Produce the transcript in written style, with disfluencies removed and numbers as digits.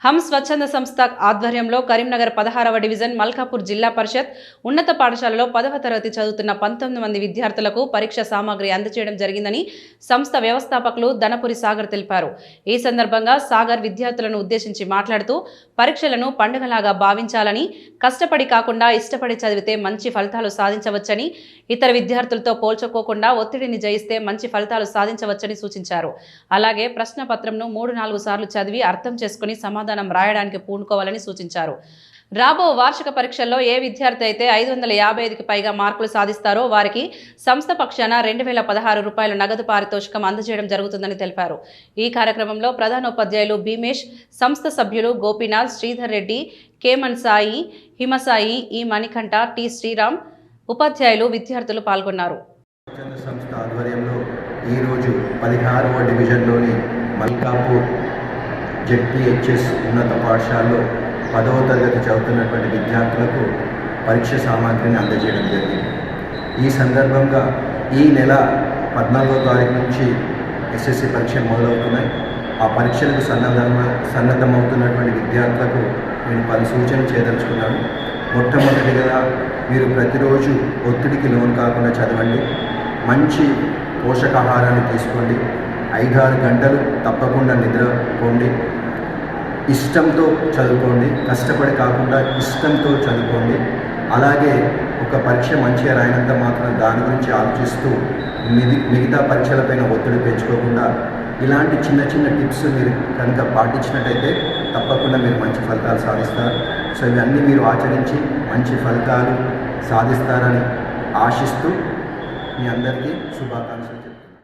హమ్ స్వచ్ఛంద సంస్థ ఆధ్వర్యంలో కరీంనగర్ 16వ డివిజన్ మల్కాపూర్ జిల్లా పరిషత్ ఉన్నత పాఠశాలలో 10వ తరగతి చదువుతున్న 19 మంది విద్యార్థులకు పరీక్ష సామాగ్రి అందజేయడం జరిగిందని సంస్థ వ్యవస్థాపకులు ధనపురి సాగర్ తెలిపారు. ఈ సందర్భంగా సాగర్ విద్యార్థులను ఉద్దేశించి మాట్లాడుతూ పరీక్షలను పండుగలాగా భావించాలని, కష్టపడి కాకుండా ఇష్టపడి చదివితే మంచి ఫలితాలు సాధించవచ్చని, ఇతర విద్యార్థులతో పోల్చుకోకుండా ఒత్తిడిని జయిస్తే మంచి ఫలితాలు సాధించవచ్చని సూచించారు. అలాగే ప్రశ్నపత్రంను 3-4 సార్లు చదివి అర్థం చేసుకుని సమాధానం రాయడానికి పూనుకోవాలని సూచించారు. రాబో వార్షిక పరీక్షల్లో ఏ విద్యార్థి అయితే 555కి పైగా మార్కులు సాధిస్తారో వారికి సంస్థ పక్షాన 2016 రూపాయల నగదు పారితోషికం అందజేయడం జరుగుతుందని తెలిపారు. ఈ కార్యక్రమంలో ప్రధానోపాధ్యాయులు భీమేష్, సంస్థ సభ్యులు గోపీనాథ్, శ్రీధర్ రెడ్డి, కేమన్ సాయి, హిమసాయి, ఈ మణికంఠ, టి శ్రీరామ్, ఉపాధ్యాయులు, విద్యార్థులు పాల్గొన్నారు. సంస్థ ఆధ్వర్యంలో ఈరోజు 16వ డివిజన్లోని మల్కాపూర్ జెడ్పీహెచ్ఎస్ ఉన్నత పాఠశాలలో 10వ తరగతి చదువుతున్నటువంటి విద్యార్థులకు పరీక్ష సామాగ్రిని అందజేయడం జరిగింది. ఈ సందర్భంగా ఈ నెల 14వ తారీఖు నుంచి ఎస్ఎస్సి పరీక్షలు మొదలవుతున్నాయి. ఆ పరీక్షలకు సన్నద్ధమవుతున్నటువంటి విద్యార్థులకు నేను 10 సూచనలు చేయదలుచుకున్నాను. మొట్టమొదటిగా మీరు ప్రతిరోజు ఒత్తిడికి లోను కాకుండా చదవండి. మంచి పోషకాహారాన్ని తీసుకోండి. 5-6 గంటలు తప్పకుండా నిద్రపోండి. ఇష్టంతో చదువుకోండి. కష్టపడి కాకుండా ఇష్టంతో చదువుకోండి. అలాగే ఒక పరీక్ష మంచిగా రాయనంత మాత్రం దాని గురించి ఆలోచిస్తూ మిగతా పరీక్షలపైన ఒత్తిడి పెంచుకోకుండా ఇలాంటి చిన్న చిన్న టిప్స్ మీరు కనుక పాటించినట్టయితే తప్పకుండా మీరు మంచి ఫలితాలు సాధిస్తారు. సో ఇవన్నీ మీరు ఆచరించి మంచి ఫలితాలు సాధిస్తారని ఆశిస్తూ మీ అందరికీ శుభాకాంక్షలు.